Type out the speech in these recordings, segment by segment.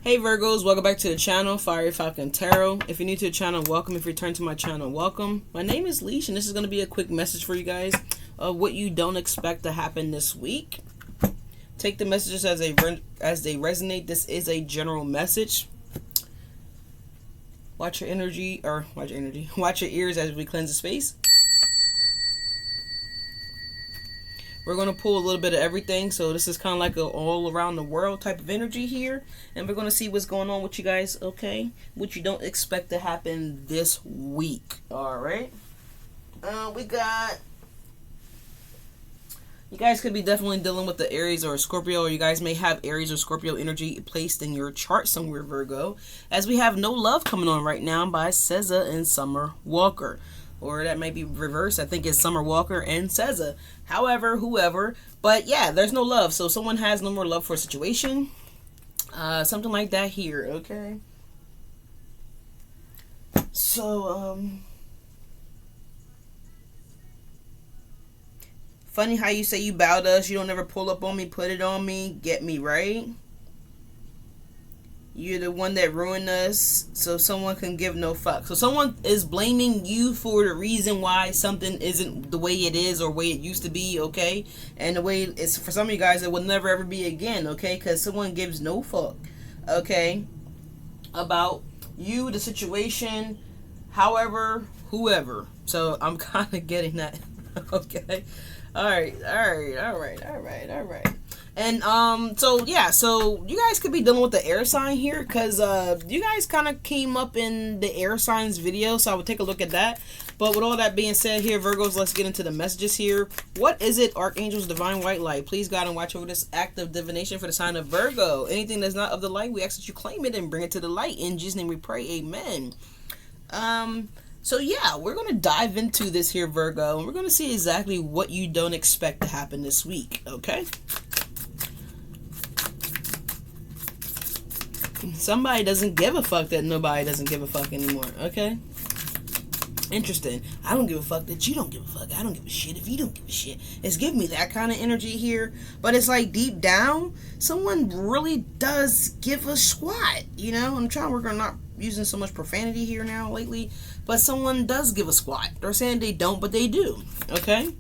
Hey Virgos, welcome back to the channel, FieryFalconTarot. If you're new to the channel, welcome. If you return to my channel, welcome. My name is Leash, and this is going to be a quick message for you guys of what you don't expect to happen this week. Take the messages as they resonate. This is a general message. Watch your ears as we cleanse the space. We're going to pull a little bit of everything. So this is kind of like an all around the world type of energy here. And we're going to see what's going on with you guys, okay? What you don't expect to happen this week. All right. We got... You guys could be definitely dealing with the Aries or Scorpio, or you guys may have Aries or Scorpio energy placed in your chart somewhere, Virgo. As we have No Love coming on right now by SZA and Summer Walker. Or that might be reversed. I think it's Summer Walker and SZA. However, whoever. But yeah, there's no love. So someone has no more love for a situation. Something like that here, okay? So, funny how you say you bowed us. You don't ever pull up on me, put it on me, get me, right? You're the one that ruined us, so someone can give no fuck. So someone is blaming you for the reason why something isn't the way it is or way it used to be, okay? And the way it's for some of you guys, it will never ever be again, okay? Because someone gives no fuck, okay, about you, the situation, however, whoever. So I'm kind of getting that, okay? All right. And so yeah, so you guys could be dealing with the air sign here, because you guys kind of came up in the air signs video, so I would take a look at that. But with all that being said here, Virgos, let's get into the messages here. What is it, Archangels, Divine White Light? Please guide and watch over this act of divination for the sign of Virgo. Anything that's not of the light, we ask that you claim it and bring it to the light. In Jesus' name we pray, amen. So yeah, we're going to dive into this here, Virgo, and we're going to see exactly what you don't expect to happen this week, okay? Somebody doesn't give a fuck that nobody doesn't give a fuck anymore, okay? Interesting. I don't give a fuck that you don't give a fuck. I don't give a shit if you don't give a shit. It's giving me that kind of energy here. But it's like deep down, someone really does give a squat. You know, I'm trying to work on not using so much profanity here now lately. But someone does give a squat. They're saying they don't, but they do. Okay?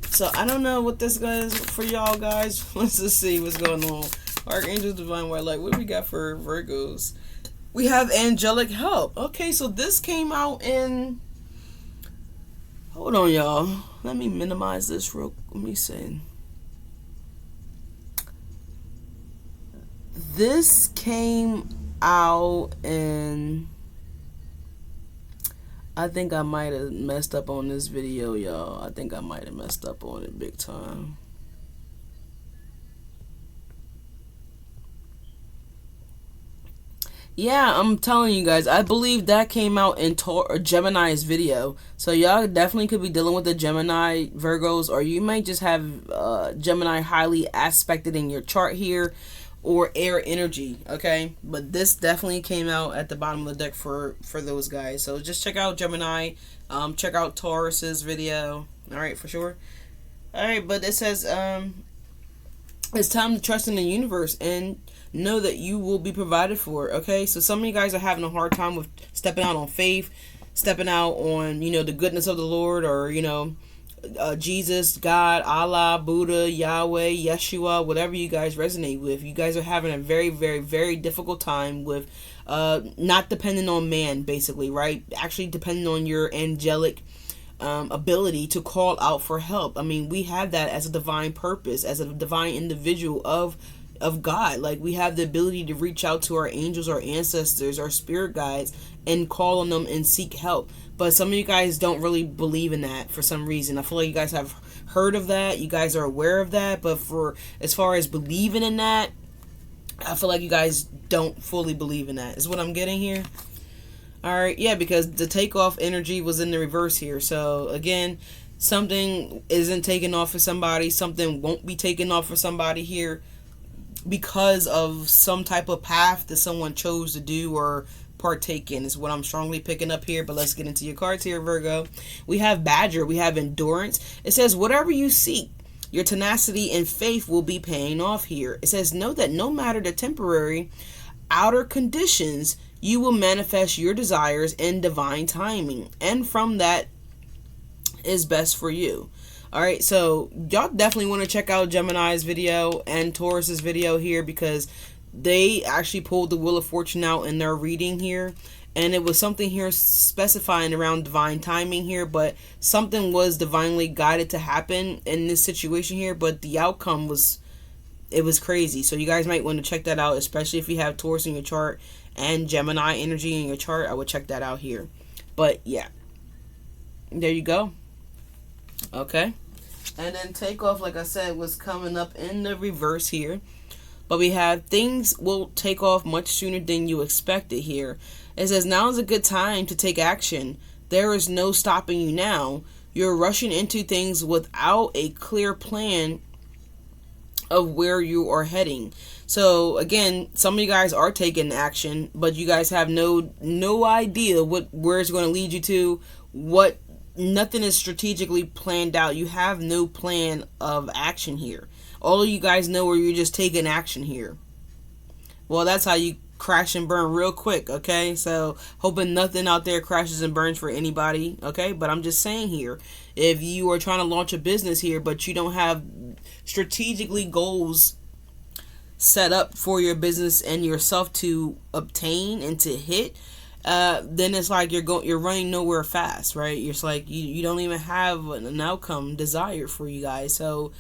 So I don't know what this is for y'all guys. Let's just see what's going on. Archangels, Divine White Light. What do we got for Virgos? We have angelic help. Okay, so this came out in... Hold on, y'all. Let me minimize this real... Let me see. This came out in... I think I might have messed up on this video, y'all. I think I might have messed up on it big time. Yeah, I'm telling you guys, I believe that came out in Gemini's video. So y'all definitely could be dealing with the Gemini Virgos, or you might just have Gemini highly aspected in your chart here, or air energy, okay? But this definitely came out at the bottom of the deck for those guys. So just check out Gemini, check out Taurus's video, all right, for sure. All right, but it says it's time to trust in the universe and know that you will be provided for, okay? So some of you guys are having a hard time with stepping out on faith, stepping out on, you know, the goodness of the Lord, or, you know, Jesus, God, Allah, Buddha, Yahweh, Yeshua, whatever you guys resonate with. You guys are having a very, very, very difficult time with not depending on man, basically, right? Actually depending on your angelic ability to call out for help. I mean, we have that as a divine purpose, as a divine individual of God. Like, we have the ability to reach out to our angels, our ancestors, our spirit guides, and call on them and seek help. But some of you guys don't really believe in that for some reason. I feel like you guys have heard of that, you guys are aware of that, but for as far as believing in that, I feel like you guys don't fully believe in that, is what I'm getting here. Alright, yeah, because the takeoff energy was in the reverse here. So again, something isn't taken off for somebody, something won't be taken off for somebody here, because of some type of path that someone chose to do or partake in, is what I'm strongly picking up here. But let's get into your cards here, Virgo. We have Badger, we have Endurance. It says, whatever you seek, Your tenacity and faith will be paying off here. It says, know that no matter the temporary outer conditions, you will manifest your desires in divine timing, and from that is best for you. All right, so y'all definitely want to check out Gemini's video and Taurus's video here, because they actually pulled the Wheel of Fortune out in their reading here, and it was something here specifying around divine timing here, but something was divinely guided to happen in this situation here, but the outcome was, it was crazy. So you guys might want to check that out, especially if you have Taurus in your chart and Gemini energy in your chart. I would check that out here. But yeah, there you go. Okay, and then takeoff, like I said, was coming up in the reverse here, but we have things will take off much sooner than you expected here. It says, now is a good time to take action. There is no stopping you now. You're rushing into things without a clear plan of where you are heading. So again, some of you guys are taking action, but you guys have no idea where it's going to lead you to. Nothing is strategically planned out. You have no plan of action here. All of you guys know where you're just taking action here. Well, that's how you crash and burn real quick, okay? So hoping nothing out there crashes and burns for anybody, okay? But I'm just saying here, if you are trying to launch a business here, but you don't have strategically goals set up for your business and yourself to obtain and to hit, then it's like you're running nowhere fast, right? It's like you don't even have an outcome desired for you guys. So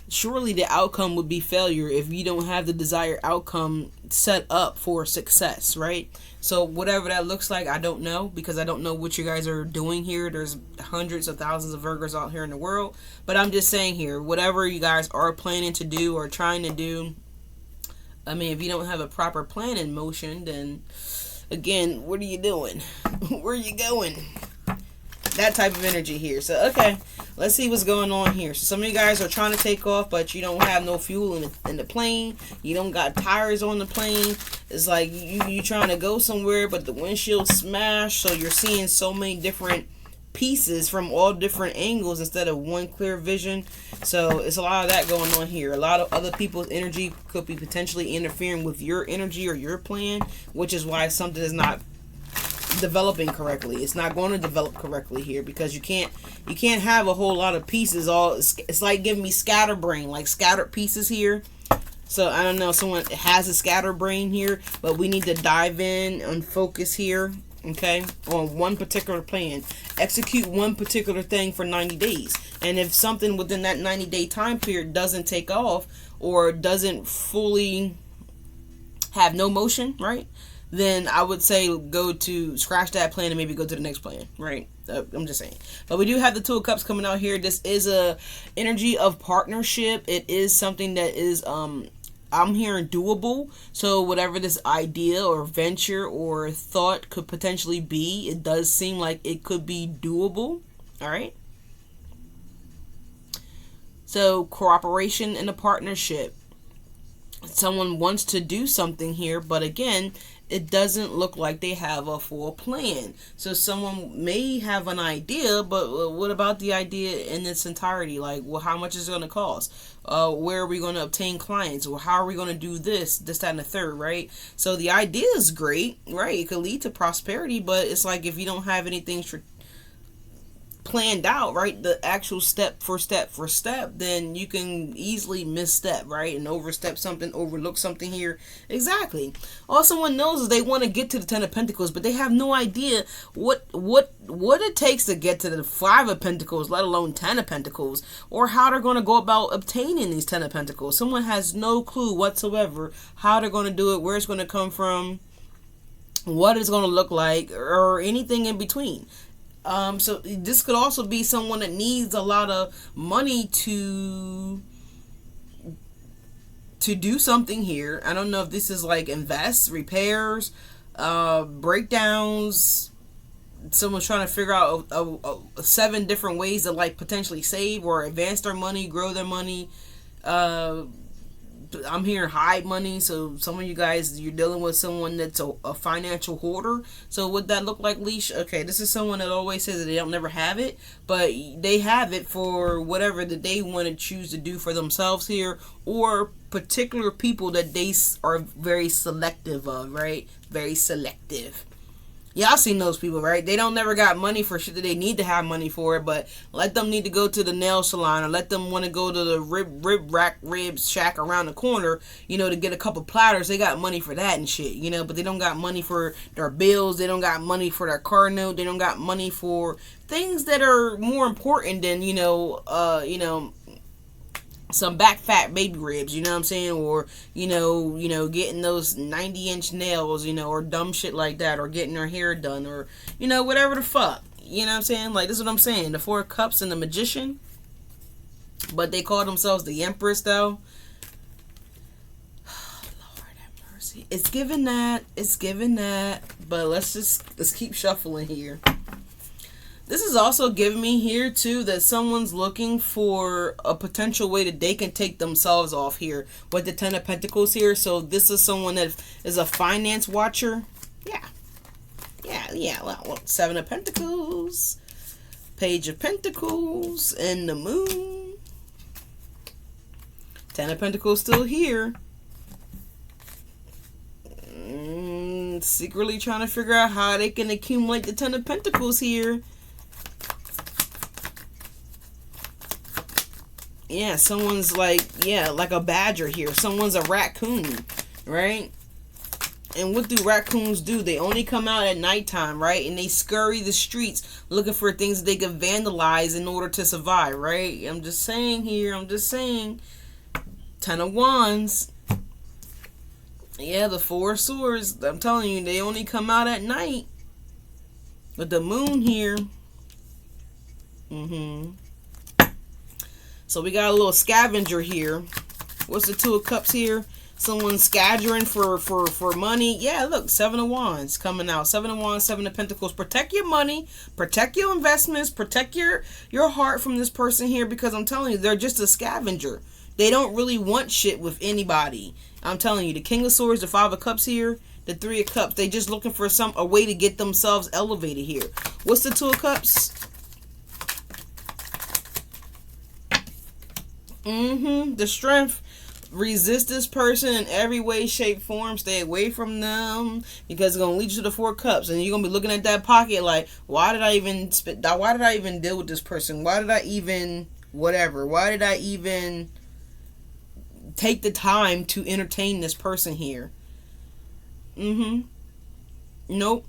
surely the outcome would be failure if you don't have the desired outcome set up for success, right? So whatever that looks like, I don't know, because I don't know what you guys are doing here. There's hundreds of thousands of Virgos out here in the world, but I'm just saying here, whatever you guys are planning to do or trying to do, I mean, if you don't have a proper plan in motion, then again, what are you doing? Where are you going? That type of energy here. So, okay, let's see what's going on here. So, some of you guys are trying to take off, but you don't have no fuel in the plane. You don't got tires on the plane. It's like you trying to go somewhere, but the windshield smashed. So, you're seeing so many different pieces from all different angles instead of one clear vision. So, it's a lot of that going on here. A lot of other people's energy could be potentially interfering with your energy or your plan, which is why something is not developing correctly. It's not going to develop correctly here, because you can't have a whole lot of pieces all. It's like giving me scatterbrain, like scattered pieces here. So I don't know, someone has a scatterbrain here, but we need to dive in and focus here, okay, on one particular plan. Execute one particular thing for 90 days. And if something within that 90-day time period doesn't take off or doesn't fully have no motion, right, then I would say go to scratch that plan and maybe go to the next plan, right? I'm just saying. But we do have the Two of Cups coming out here. This is a energy of partnership. It is something that is, I'm hearing doable. So whatever this idea or venture or thought could potentially be, it does seem like it could be doable, all right? So cooperation and a partnership. Someone wants to do something here, but again, it doesn't look like they have a full plan. So someone may have an idea, but what about the idea in its entirety? Like, well, how much is it going to cost? Where are we going to obtain clients? Or how are we going to do this, that, and the third, right? So the idea is great, right? It could lead to prosperity, but it's like if you don't have anything planned out, right, the actual step for step, then you can easily misstep, right, and overstep something, overlook something here. Exactly. All someone knows is they want to get to the 10 of Pentacles, but they have no idea what it takes to get to the 5 of Pentacles, let alone 10 of Pentacles, or how they're going to go about obtaining these 10 of Pentacles. Someone has no clue whatsoever how they're going to do it, where it's going to come from, what it's going to look like, or anything in between. So this could also be someone that needs a lot of money to do something here. I don't know if this is like invest, repairs, breakdowns. Someone's trying to figure out 7 different ways to like potentially save or advance their money, grow their money, I'm hearing hide money. So some of you guys, you're dealing with someone that's a financial hoarder. So what that look like, Leash? Okay, this is someone that always says that they don't never have it, but they have it for whatever that they want to choose to do for themselves here, or particular people that they are very selective of, right? Very selective. Y'all seen those people, right? They don't never got money for shit that they need to have money for it, but let them need to go to the nail salon, or let them want to go to the ribs shack around the corner, to get a couple platters. They got money for that and shit, but they don't got money for their bills. They don't got money for their car note. They don't got money for things that are more important than, some back fat baby ribs, you know what I'm saying, or getting those 90-inch nails, or dumb shit like that, or getting her hair done, or whatever the fuck, you know what I'm saying. Like, this is what I'm saying, the Four of Cups and the Magician, but they call themselves the Empress though. Lord have mercy. It's given that, but let's keep shuffling here. This is also giving me here too that someone's looking for a potential way that they can take themselves off here with the Ten of Pentacles here. So this is someone that is a finance watcher. Yeah. Well, Seven of Pentacles, Page of Pentacles, and the Moon. Ten of Pentacles still here. Secretly trying to figure out how they can accumulate the Ten of Pentacles here. Yeah, someone's like a badger here. Someone's a raccoon, right? And what do raccoons do? They only come out at nighttime, right? And they scurry the streets looking for things that they can vandalize in order to survive, right? I'm just saying here. Ten of Wands. Yeah, the Four of Swords. I'm telling you, they only come out at night. With the Moon here. So we got a little scavenger here. What's the Two of Cups here? Someone scavenging for money. Yeah, look, Seven of Wands coming out. Seven of Wands, Seven of Pentacles. Protect your money. Protect your investments. Protect your heart from this person here, because I'm telling you, they're just a scavenger. They don't really want shit with anybody. I'm telling you, the King of Swords, the Five of Cups here, the Three of Cups. They just looking for a way to get themselves elevated here. What's the Two of Cups? The Strength. Resist this person in every way, shape, form. Stay away from them, because it's gonna lead you to the Four of Cups, and you're gonna be looking at that pocket like, why did I even deal with this person? Why did I even whatever? Why did I even take the time to entertain this person here? Nope.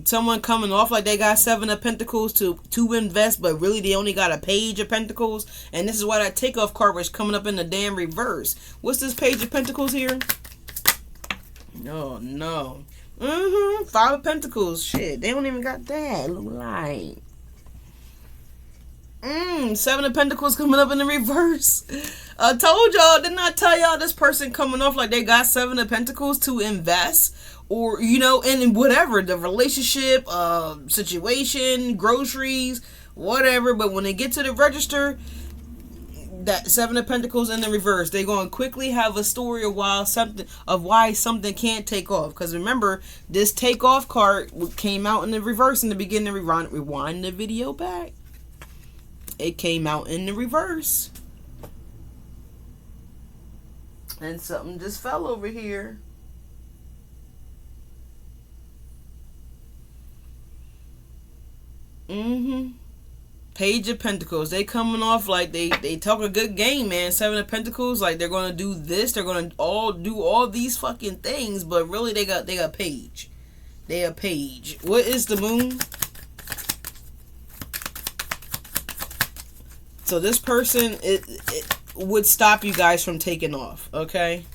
Someone coming off like they got Seven of Pentacles to invest, but really they only got a Page of Pentacles. And this is why that takeoff card was coming up in the damn reverse. What's this Page of Pentacles here? Oh, no. Five of Pentacles. Shit, they don't even got that. Look like. Seven of Pentacles coming up in the reverse. I told y'all, didn't I tell y'all this person coming off like they got Seven of Pentacles to invest? Or, and whatever, the relationship, situation, groceries, whatever. But when they get to the register, that Seven of Pentacles in the reverse, they're going to quickly have a story of why something can't take off. Because remember, this takeoff card came out in the reverse in the beginning. Rewind the video back. It came out in the reverse. And something just fell over here. Page of Pentacles. They coming off like they talk a good game, man. Seven of Pentacles, like they're gonna do this, they're gonna do all these fucking things, but really they got Page. They a Page. What is the Moon? So this person, it would stop you guys from taking off, okay?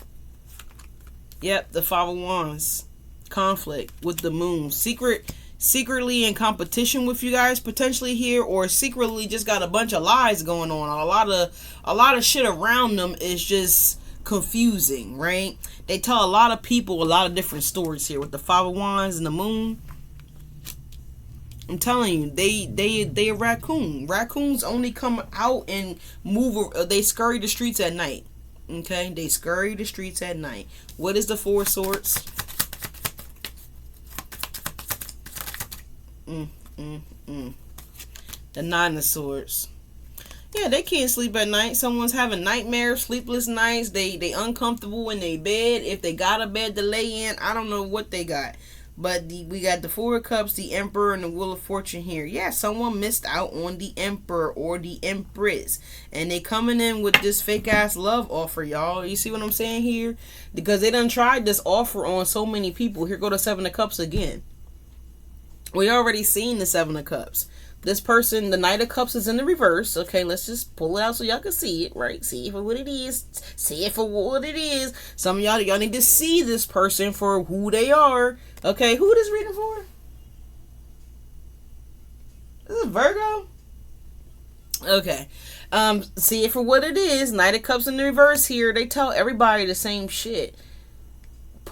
Yep, the Five of Wands. Conflict with the Moon. Secretly in competition with you guys potentially here, or secretly just got a bunch of lies going on. A lot of shit around them is just confusing, right? They tell a lot of people a lot of different stories here with the Five of Wands and the Moon. I'm telling you, they a raccoon. Raccoons only come out and move. They scurry the streets at night. Okay, they scurry the streets at night. What is the Four of Swords? The Nine of Swords. Yeah, they can't sleep at night. Someone's having nightmares, sleepless nights. They uncomfortable in their bed. If they got a bed to lay in, I don't know what they got. But we got the Four of Cups, the Emperor, and the Wheel of Fortune here. Yeah, someone missed out on the Emperor or the Empress. And they coming in with this fake-ass love offer, y'all. You see what I'm saying here? Because they done tried this offer on so many people. Here go the Seven of Cups again. We already seen the Seven of Cups. This person, the Knight of Cups is in the reverse. Okay, let's just pull it out so y'all can see it, right? See it for what it is. See it for what it is. Some of y'all need to see this person for who they are. Okay, who this reading for? This is Virgo? Okay. See it for what it is. Knight of Cups in the reverse here. They tell everybody the same shit.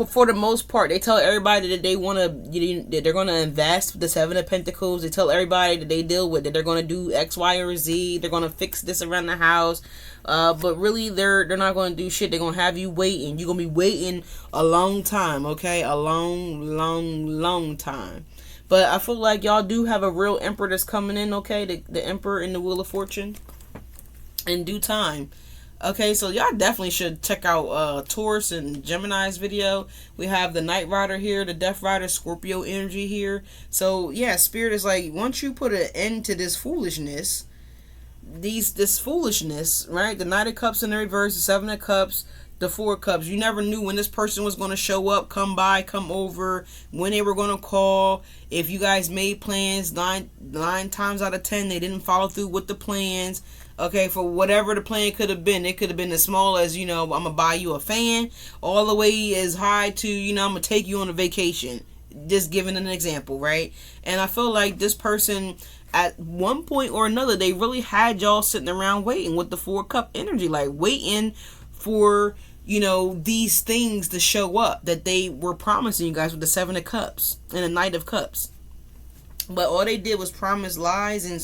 For the most part, they tell everybody that they want to, that they're going to invest with the Seven of Pentacles. They tell everybody that they deal with, that they're going to do X, Y, or Z. They're going to fix this around the house. But really, they're not going to do shit. They're going to have you waiting. You're going to be waiting a long time, okay? A long time. But I feel like y'all do have a real Emperor that's coming in, okay? The Emperor in the Wheel of Fortune in due time. Okay, so y'all definitely should check out Taurus and Gemini's video. We have the Knight Rider here, the Death Rider, Scorpio energy here. So yeah, Spirit is like, once you put an end to this foolishness, this foolishness, right? The Knight of Cups in the reverse, the Seven of Cups, the Four of Cups. You never knew when this person was going to show up, come by, come over, when they were going to call. If you guys made plans, nine times out of 10, they didn't follow through with the plans. Okay, for whatever the plan could have been. It could have been as small as, I'm going to buy you a fan, all the way as high to, I'm going to take you on a vacation. Just giving an example, right? And I feel like this person, at one point or another, they really had y'all sitting around waiting with the Four Cup energy, like waiting for, these things to show up that they were promising you guys with the Seven of Cups and the Knight of Cups. But all they did was promise lies and,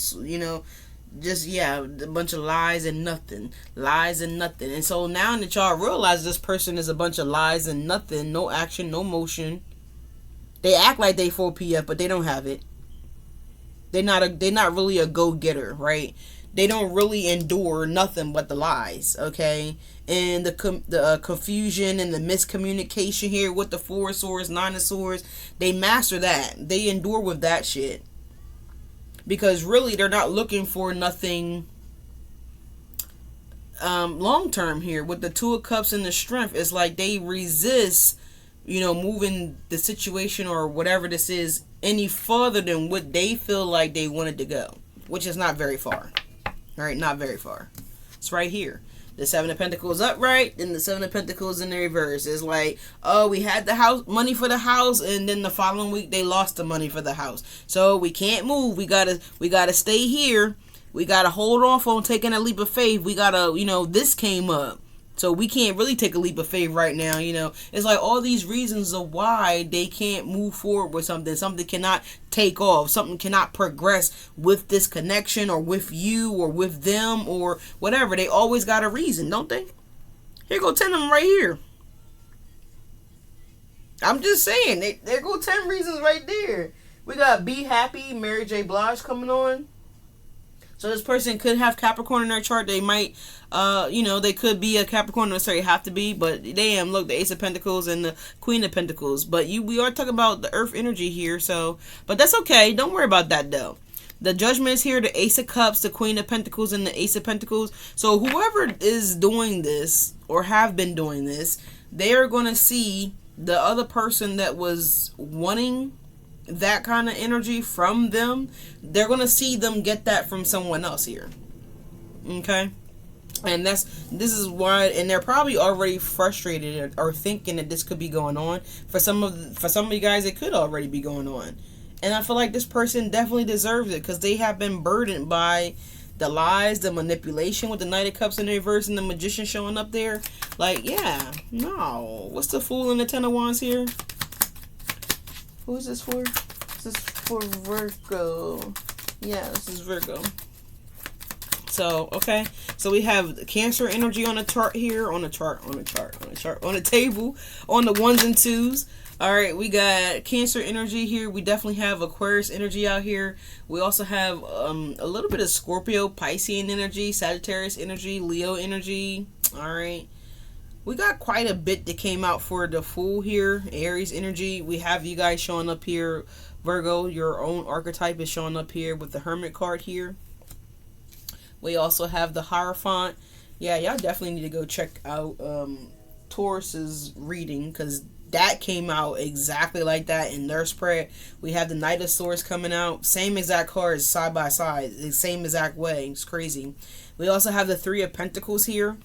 just, a bunch of lies and nothing. And so now that y'all realize this person is a bunch of lies and nothing, no action, no motion. They act like they 4PF, but they don't have it. They're not really a go-getter, right? They don't really endure nothing but the lies, okay? And the confusion and the miscommunication here with the Four of Swords, Nine of Swords, they master that. They endure with that shit. Because really, they're not looking for nothing long term here. With the Two of Cups and the Strength, it's like they resist, moving the situation or whatever this is any further than what they feel like they wanted to go, which is not very far. All right, not very far. It's right here. The Seven of Pentacles upright, and the Seven of Pentacles in the reverse. It's like, oh, we had the house money for the house, and then the following week they lost the money for the house. So we can't move. We gotta stay here. We gotta hold off on taking a leap of faith. We gotta, this came up. So we can't really take a leap of faith right now, It's like all these reasons of why they can't move forward with something. Something cannot take off. Something cannot progress with this connection or with you or with them or whatever. They always got a reason, don't they? Here go 10 of them right here. I'm just saying. There go 10 reasons right there. We got Be Happy, Mary J. Blige coming on. So this person could have Capricorn in their chart. They might, they could be a Capricorn. Don't necessarily have to be, but damn, look, the Ace of Pentacles and the Queen of Pentacles. But we are talking about the Earth energy here, so, but that's okay. Don't worry about that though. The Judgment is here, the Ace of Cups, the Queen of Pentacles, and the Ace of Pentacles. So whoever is doing this or have been doing this, they are going to see the other person that was wanting that kind of energy from them. They're gonna see them get that from someone else here, okay? And this is why, and they're probably already frustrated or thinking that this could be going on. For some of you guys, it could already be going on. And I feel like this person definitely deserves it, because they have been burdened by the lies, the manipulation with the Knight of Cups in the reverse and the Magician showing up there. Like, yeah, no. What's the Fool and the Ten of Wands here? Who is this for? This is for Virgo. Yeah, this is Virgo. So, okay. So we have Cancer energy on the chart here, on the table, on the ones and twos. All right, we got Cancer energy here. We definitely have Aquarius energy out here. We also have a little bit of Scorpio, Piscean energy, Sagittarius energy, Leo energy. All right. We got quite a bit that came out for the Fool here. Aries energy. We have you guys showing up here. Virgo, your own archetype is showing up here with the Hermit card here. We also have the Hierophant. Yeah, y'all definitely need to go check out Taurus's reading, because that came out exactly like that in their spread. We have the Knight of Swords coming out. Same exact cards side by side. The same exact way. It's crazy. We also have the Three of Pentacles here.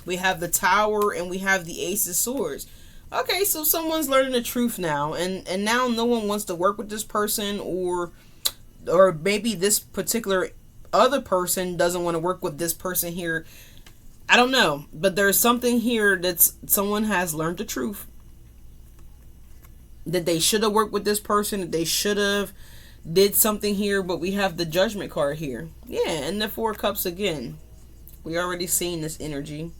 We have the Tower, and we have the Ace of Swords. Okay, so someone's learning the truth now, and now no one wants to work with this person, or maybe this particular other person doesn't want to work with this person here. I don't know, but there's something here that's someone has learned the truth, that they should have worked with this person, that they should have did something here. But we have the Judgment card here. Yeah, and the Four of Cups again. We already seen this energy.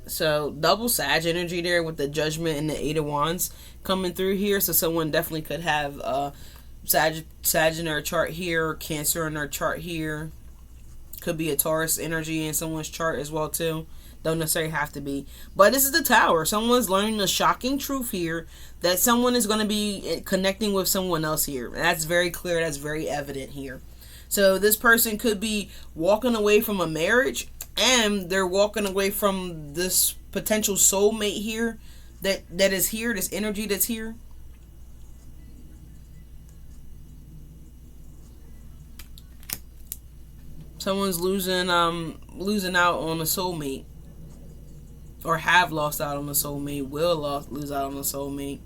So double Sag energy there with the Judgment and the Eight of Wands coming through here. So someone definitely could have Sag in their chart here, Cancer in their chart here. Could be a Taurus energy in someone's chart as well too. Don't necessarily have to be. But this is the Tower. Someone's learning the shocking truth here, that someone is going to be connecting with someone else here. And that's very clear. That's very evident here. So this person could be walking away from a marriage, and they're walking away from this potential soulmate here that is here, this energy that's here. Someone's losing out on a soulmate, or have lost out on a soulmate, will lose out on a soulmate.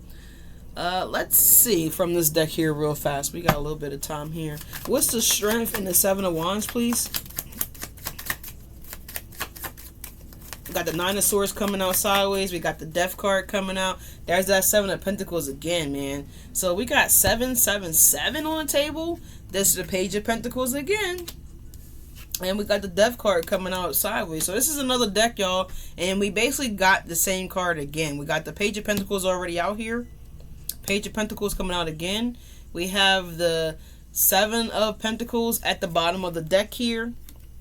Let's see from this deck here real fast. We got a little bit of time here. What's the Strength in the Seven of Wands, please? We got the Nine of Swords coming out sideways. We got the Death card coming out. There's that Seven of Pentacles again, man. So we got 777 on the table. This is the Page of Pentacles again. And we got the Death card coming out sideways. So this is another deck, y'all. And we basically got the same card again. We got the Page of Pentacles already out here. Page of Pentacles coming out again. We have the Seven of Pentacles at the bottom of the deck here.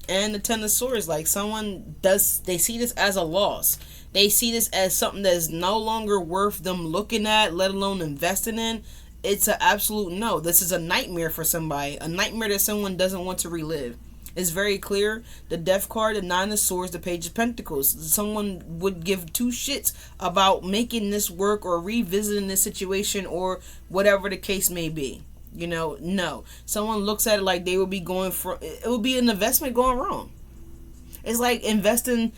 And the Ten of Swords. Like, they see this as a loss. They see this as something that is no longer worth them looking at, let alone investing in. It's an absolute no. This is a nightmare for somebody. A nightmare that someone doesn't want to relive. It's very clear. The Death card, the Nine of Swords, the Page of Pentacles. Someone would give two shits about making this work or revisiting this situation or whatever the case may be. You know, no. Someone looks at it like they would be going for... It would be an investment going wrong. It's like investing,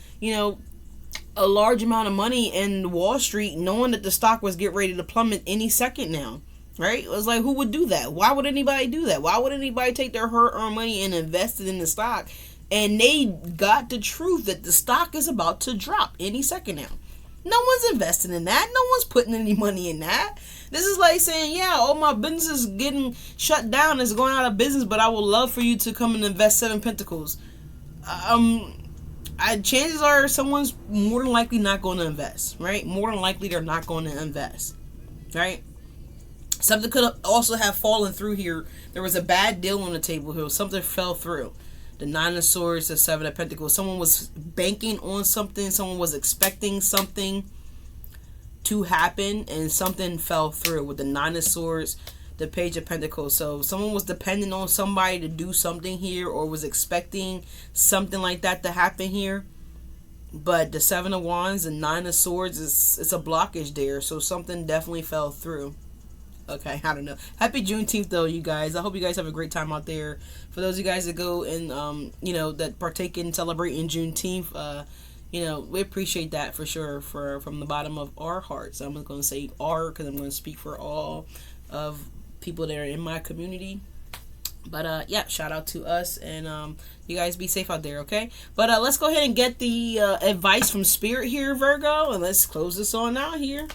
a large amount of money in Wall Street knowing that the stock was getting ready to plummet any second now. Right? It was like, who would do that? Why would anybody do that? Why would anybody take their hard-earned money and invest it in the stock? And they got the truth that the stock is about to drop any second now. No one's investing in that. No one's putting any money in that. This is like saying, yeah, all my business is getting shut down. It's going out of business, but I would love for you to come and invest Seven Pentacles. Chances are someone's more than likely not going to invest, right? More than likely they're not going to invest, right? Something could also have fallen through here. There was a bad deal on the table here. Something fell through. The Nine of Swords, the Seven of Pentacles. Someone was banking on something. Someone was expecting something to happen, and something fell through with the Nine of Swords, the Page of Pentacles. So someone was depending on somebody to do something here, or was expecting something like that to happen here. But the Seven of Wands and Nine of Swords, it's a blockage there. So something definitely fell through. Okay, I don't know. Happy Juneteenth, though, you guys. I hope you guys have a great time out there. For those of you guys that go and, that partake in celebrating Juneteenth, we appreciate that for sure, from the bottom of our hearts. I'm going to say our, because I'm going to speak for all of people that are in my community. But, yeah, shout out to us, and you guys be safe out there, okay? But let's go ahead and get the advice from Spirit here, Virgo, and let's close this on out here.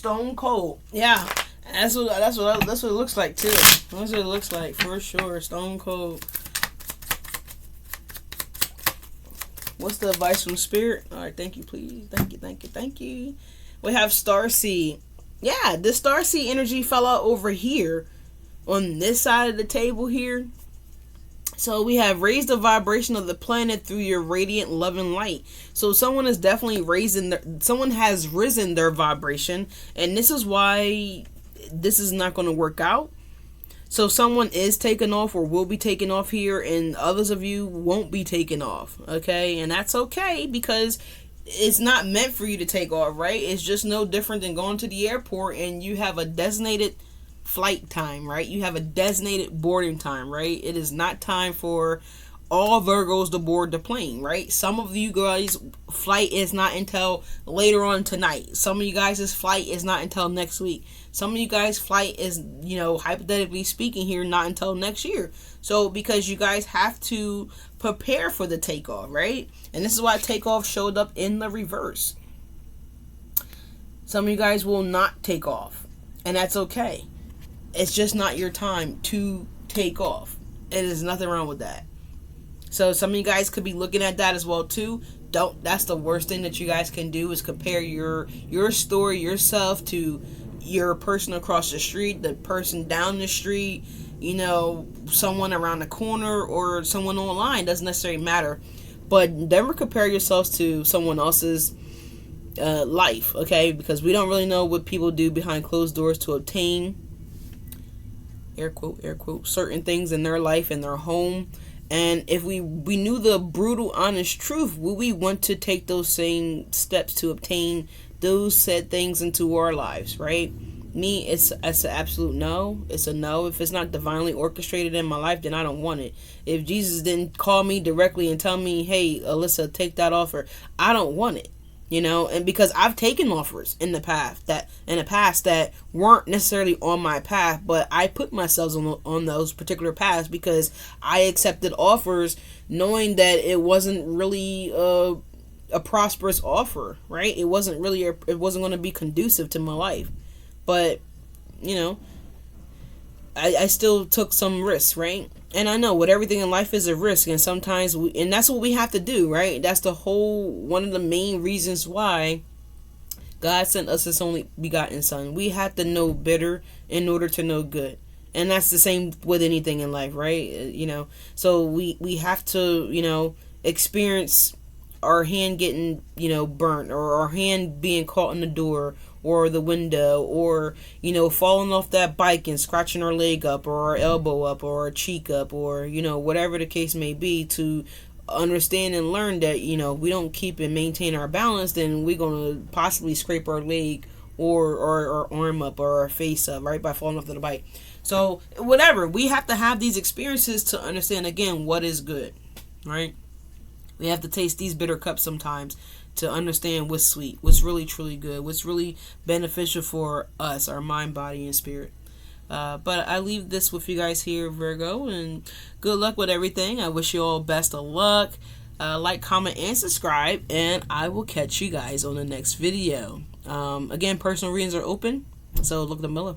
stone cold. Yeah, that's what it looks like too. That's what it looks like for sure. Stone cold. What's the advice from Spirit? All right, thank you, please. Thank you. We have Starseed. Yeah, the Starseed energy fell out over here on this side of the table here. So we have raised the vibration of the planet through your radiant love and light. So someone is definitely someone has risen their vibration, and this is why this is not going to work out. So someone is taking off or will be taking off here, and others of you won't be taking off. Okay, and that's okay because it's not meant for you to take off, right? It's just no different than going to the airport and you have a designated flight time, right? You have a designated boarding time, right? It is not time for all Virgos to board the plane, right? Some of you guys' flight is not until later on tonight. Some of you guys' flight is not until next week. Some of you guys' flight is, hypothetically speaking here, not until next year. So because you guys have to prepare for the takeoff, right? And this is why takeoff showed up in the reverse. Some of you guys will not take off, and that's okay. It's just not your time to take off. And there's nothing wrong with that. So some of you guys could be looking at that as well too. That's the worst thing that you guys can do is compare your story, yourself to your person across the street, the person down the street, someone around the corner or someone online. Doesn't necessarily matter. But never compare yourselves to someone else's life, okay? Because we don't really know what people do behind closed doors to obtain, air quote, certain things in their life, in their home. And if we knew the brutal, honest truth, would we want to take those same steps to obtain those said things into our lives, right? Me, it's an absolute no. It's a no. If it's not divinely orchestrated in my life, then I don't want it. If Jesus didn't call me directly and tell me, hey, Alyssa, take that offer, I don't want it. And because I've taken offers in the past that weren't necessarily on my path, but I put myself on those particular paths because I accepted offers knowing that it wasn't really a prosperous offer, right? It wasn't going to be conducive to my life, but I still took some risks, right? And I know with everything in life is a risk, and sometimes and that's what we have to do, right? That's one of the main reasons why God sent us His only begotten Son. We have to know better in order to know good, and that's the same with anything in life, right? So we have to experience our hand getting burnt, or our hand being caught in the door or the window, or falling off that bike and scratching our leg up or our elbow up or our cheek up, or whatever the case may be, to understand and learn that we don't keep and maintain our balance, then we're going to possibly scrape our leg or our arm up or our face up, right, by falling off the bike. So whatever, we have to have these experiences to understand again what is good, right? We have to taste these bitter cups sometimes to understand what's sweet, what's really truly good, what's really beneficial for us, our mind, body, and spirit. But I leave this with you guys here, Virgo, and good luck with everything. I wish you all best of luck. Like, comment, and subscribe, and I will catch you guys on the next video. Again, personal readings are open, so look at the Miller.